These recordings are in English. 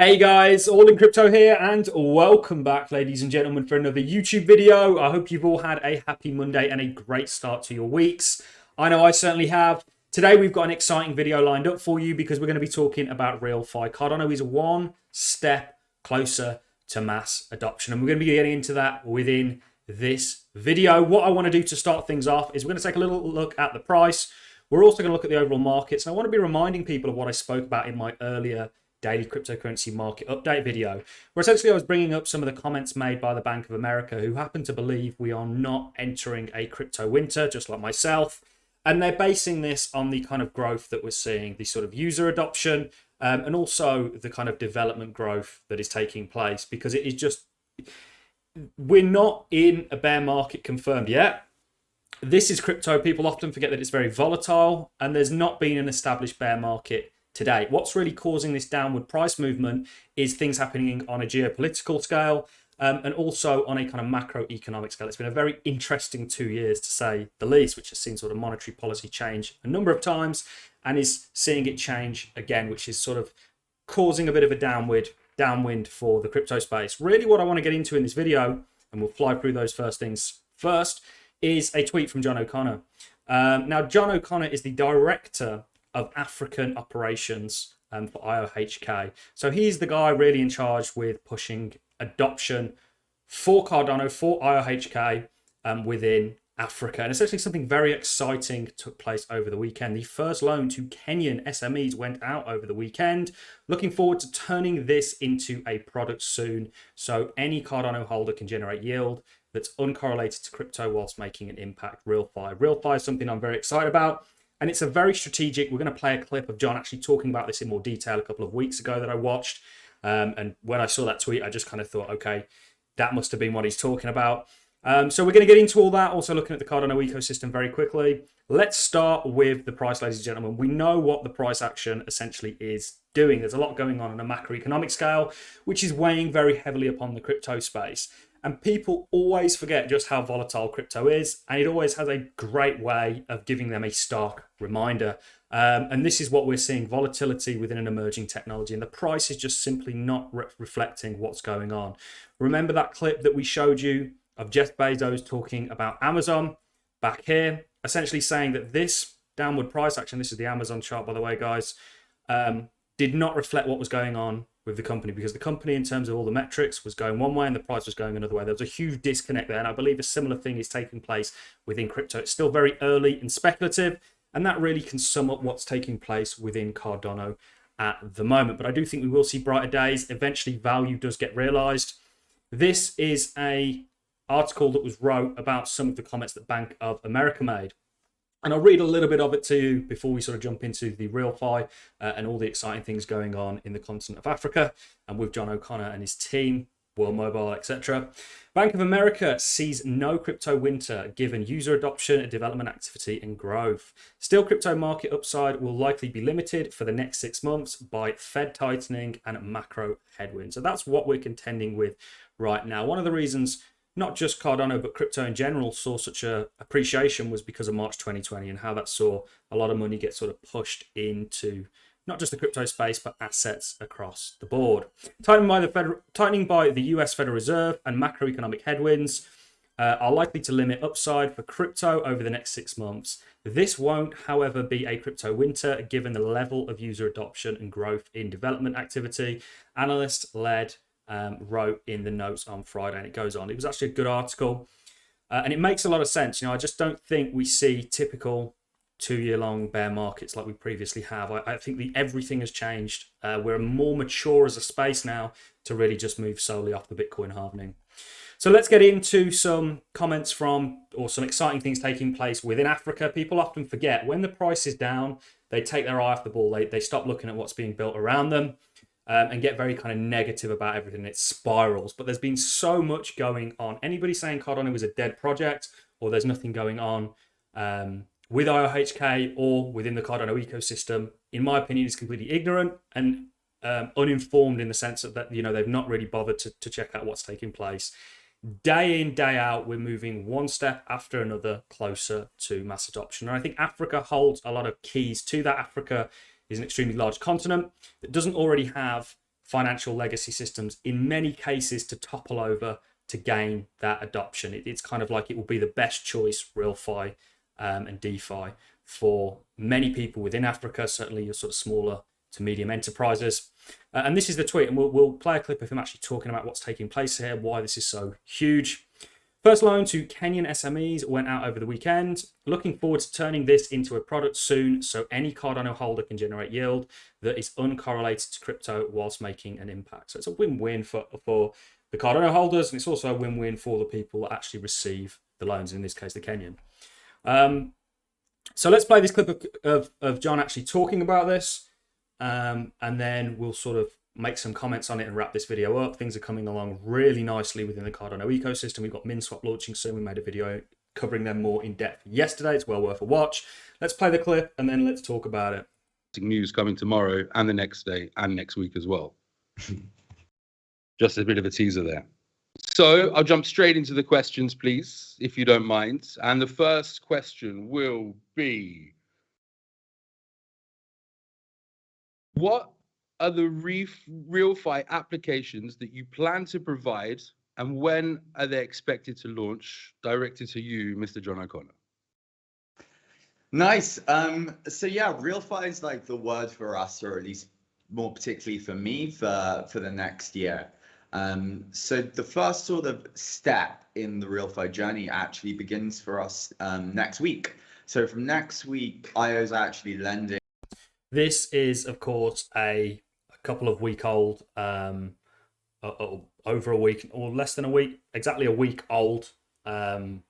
Hey guys, All in Crypto here, and welcome back, ladies and gentlemen, for another YouTube video. I hope you've all had a happy Monday and a great start to your weeks. I know I certainly have. Today we've got an exciting video lined up for you because we're going to be talking about RealFi. Cardano is one step closer to mass adoption, and we're going to be getting into that within this video. What I want to do to start things off is we're going to take a little look at the price. We're also going to look at the overall markets, and I want to be reminding people of what I spoke about in my earlier daily cryptocurrency market update video, where essentially I was bringing up some of the comments made by the Bank of America, who happen to believe we are not entering a crypto winter, just like myself. And they're basing this on the kind of growth that we're seeing, the sort of user adoption, and also the kind of development growth that is taking place, because it is just, we're not in a bear market confirmed yet. This is crypto. People often forget that it's very volatile, and there's not been an established bear market today. What's really causing this downward price movement is things happening on a geopolitical scale, and also on a kind of macroeconomic scale. It's been a very interesting 2 years, to say the least, which has seen sort of monetary policy change a number of times and is seeing it change again, which is sort of causing a bit of a downwind for the crypto space. Really what I want to get into in this video, and we'll fly through those first things first, is a tweet from John O'Connor. Now, John O'Connor is the director of African operations for IOHK. So he's the guy really in charge with pushing adoption for Cardano, for IOHK within Africa. And essentially something very exciting took place over the weekend. The first loan to Kenyan SMEs went out over the weekend. Looking forward to turning this into a product soon, so any Cardano holder can generate yield that's uncorrelated to crypto whilst making an impact. RealFi. RealFi is something I'm very excited about. And it's a very strategic. We're going to play a clip of John actually talking about this in more detail a couple of weeks ago that I watched. And when I saw that tweet, I just kind of thought, okay, that must have been what he's talking about. So we're going to get into all that. Also looking at the Cardano ecosystem very quickly. Let's start with the price, ladies and gentlemen. We know what the price action essentially is doing. There's a lot going on a macroeconomic scale, which is weighing very heavily upon the crypto space. And people always forget just how volatile crypto is. And it always has a great way of giving them a stark reminder. And this is what we're seeing, volatility within an emerging technology. And the price is just simply not reflecting what's going on. Remember that clip that we showed you of Jeff Bezos talking about Amazon back here, essentially saying that this downward price action, this is the Amazon chart, by the way, guys, did not reflect what was going on with the company, because the company, in terms of all the metrics, was going one way and the price was going another way. There was a huge disconnect there, and I believe a similar thing is taking place within crypto. It's still very early and speculative, and that really can sum up what's taking place within Cardano at the moment. But I do think we will see brighter days. Eventually, value does get realized. This is a article that was wrote about some of the comments that Bank of America made. And I'll read a little bit of it to you before we sort of jump into the RealFi and all the exciting things going on in the continent of Africa and with John O'Connor and his team, World Mobile, etc. Bank of America sees no crypto winter given user adoption, development activity, and growth. Still, crypto market upside will likely be limited for the next 6 months by Fed tightening and macro headwinds. So that's what we're contending with right now. One of the reasons not just Cardano, but crypto in general saw such a appreciation was because of March 2020 and how that saw a lot of money get sort of pushed into not just the crypto space, but assets across the board. Tightening by the US Federal Reserve and macroeconomic headwinds are likely to limit upside for crypto over the next 6 months. This won't, however, be a crypto winter given the level of user adoption and growth in development activity. Analyst-led wrote in the notes on Friday, and it goes on. It was actually a good article, and it makes a lot of sense. You know, I just don't think we see typical 2-year-long bear markets like we previously have. I think everything has changed. We're more mature as a space now to really just move solely off the Bitcoin halvening. So let's get into some comments from, or some exciting things taking place within Africa. People often forget when the price is down, they take their eye off the ball. They stop looking at what's being built around them. And get very kind of negative about everything. It spirals, but there's been so much going on. Anybody saying Cardano is a dead project or there's nothing going on with IOHK or within the Cardano ecosystem, in my opinion, is completely ignorant and uninformed, in the sense that you know, they've not really bothered to check out what's taking place. Day in, day out, we're moving one step after another closer to mass adoption. And I think Africa holds a lot of keys to that. Africa is an extremely large continent that doesn't already have financial legacy systems in many cases to topple over to gain that adoption. It's kind of like it will be the best choice, RealFi and DeFi, for many people within Africa, certainly your sort of smaller to medium enterprises. And this is the tweet, and we'll play a clip of him actually talking about what's taking place here, why this is so huge. First loan to Kenyan SMEs went out over the weekend. Looking forward to turning this into a product soon so any Cardano holder can generate yield that is uncorrelated to crypto whilst making an impact. So it's a win-win for the Cardano holders, and it's also a win-win for the people that actually receive the loans, in this case, the Kenyan. So let's play this clip of John actually talking about this, and then we'll sort of make some comments on it and wrap this video up. Things are coming along really nicely within the Cardano ecosystem. We've got MinSwap launching soon. We made a video covering them more in depth yesterday. It's well worth a watch. Let's play the clip and then let's talk about it. News coming tomorrow and the next day and next week as well. Just a bit of a teaser there. So I'll jump straight into the questions, please, if you don't mind. And the first question will be, what are the RealFi applications that you plan to provide, and when are they expected to launch? Directed to you, Mr. John O'Connor. Nice. So yeah, RealFi is like the word for us, or at least more particularly for me, for the next year. So the first sort of step in the RealFi journey actually begins for us next week. So from next week, IO is actually lending. This is, of course, a couple of week old, over a week or less than a week, exactly a week old video.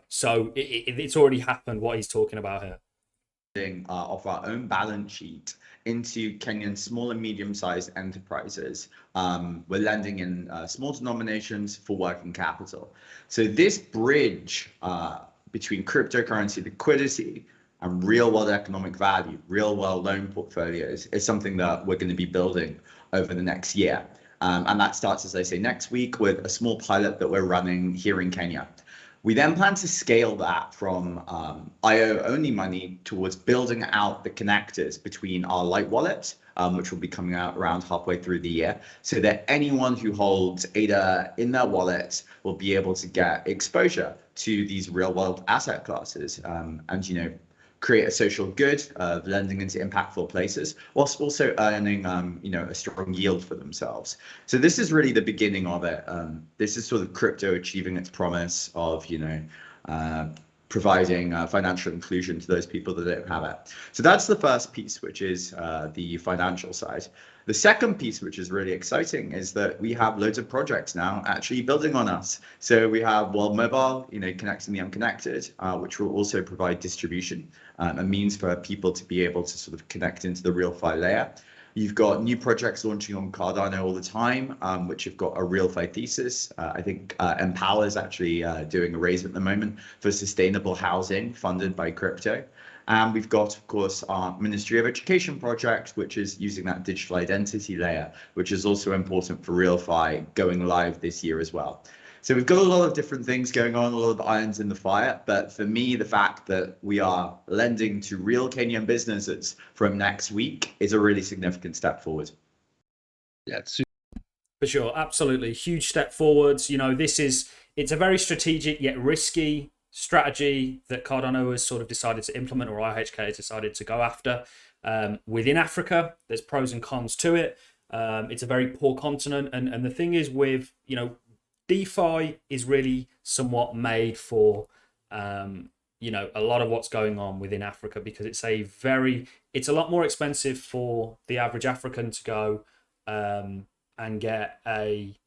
So it's already happened, what he's talking about here. Of our own balance sheet into Kenyan small and medium-sized enterprises. We're lending in small denominations for working capital. So this bridge between cryptocurrency liquidity and real-world economic value, real-world loan portfolios, is something that we're going to be building over the next year. And that starts, as I say, next week with a small pilot that we're running here in Kenya. We then plan to scale that from IO-only money towards building out the connectors between our Light wallet, which will be coming out around halfway through the year, so that anyone who holds ADA in their wallet will be able to get exposure to these real-world asset classes, and, you know, create a social good of lending into impactful places, whilst also earning, you know, a strong yield for themselves. So this is really the beginning of it. This is sort of crypto achieving its promise of, you know, providing financial inclusion to those people that don't have it. So that's the first piece, which is the financial side. The second piece, which is really exciting, is that we have loads of projects now actually building on us. So we have World Mobile, you know, connecting the unconnected, which will also provide distribution, a means for people to be able to sort of connect into the RealFi layer. You've got new projects launching on Cardano all the time, which have got a RealFi thesis. I think Empower is actually doing a raise at the moment for sustainable housing funded by crypto. And we've got, of course, our Ministry of Education project, which is using that digital identity layer, which is also important for RealFi, going live this year as well. So we've got a lot of different things going on, a lot of irons in the fire. But for me, the fact that we are lending to real Kenyan businesses from next week is a really significant step forward. Yeah, for sure. Absolutely. Huge step forwards. You know, it's a very strategic yet risky strategy that Cardano has sort of decided to implement, or IHK has decided to go after. Within Africa, there's pros and cons to it. It's a very poor continent. And the thing is with, you know, DeFi is really somewhat made for, you know, a lot of what's going on within Africa, because it's a lot more expensive for the average African to go and get a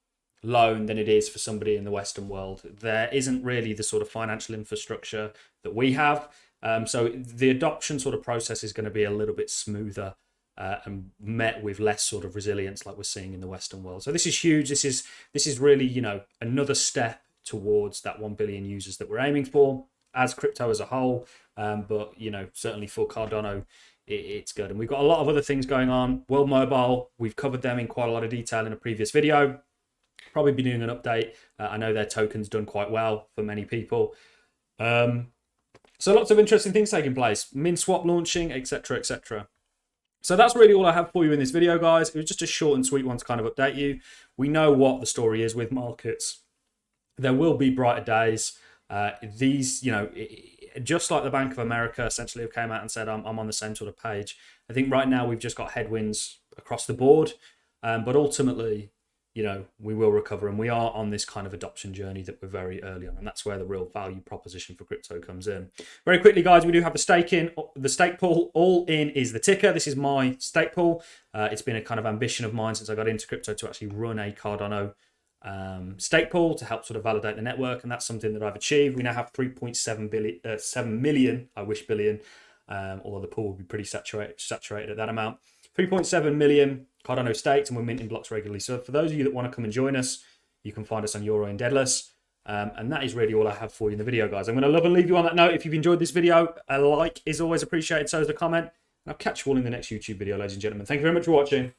loan than it is for somebody in the Western world. There isn't really the sort of financial infrastructure that we have. So the adoption sort of process is going to be a little bit smoother and met with less sort of resilience like we're seeing in the Western world. So this is huge. This is really, you know, another step towards that 1 billion users that we're aiming for as crypto as a whole. But, you know, certainly for Cardano, it's good. And we've got a lot of other things going on. World Mobile, we've covered them in quite a lot of detail in a previous video. Probably be doing an update. I know their token's done quite well for many people. So lots of interesting things taking place. MinSwap launching, etc., etc. So that's really all I have for you in this video, guys. It was just a short and sweet one to kind of update you. We know what the story is with markets. There will be brighter days. These, you know, just like the Bank of America essentially have came out and said, I'm on the same sort of page. I think right now we've just got headwinds across the board. But ultimately, you know, we will recover, and we are on this kind of adoption journey that we're very early on, and that's where the real value proposition for crypto comes in. Very quickly, guys, we do have the stake pool. ALLIN is the ticker. This is my stake pool. It's been a kind of ambition of mine since I got into crypto to actually run a Cardano stake pool to help sort of validate the network, and that's something that I've achieved. We now have 3.7 million, I wish billion, although the pool will be pretty saturated at that amount. 3.7 million Cardano staked, and we're minting blocks regularly. So for those of you that want to come and join us, you can find us on Euro and Deadless. And that is really all I have for you in the video, guys. I'm going to love and leave you on that note. If you've enjoyed this video, a like is always appreciated, so is a comment. And I'll catch you all in the next YouTube video, ladies and gentlemen. Thank you very much for watching.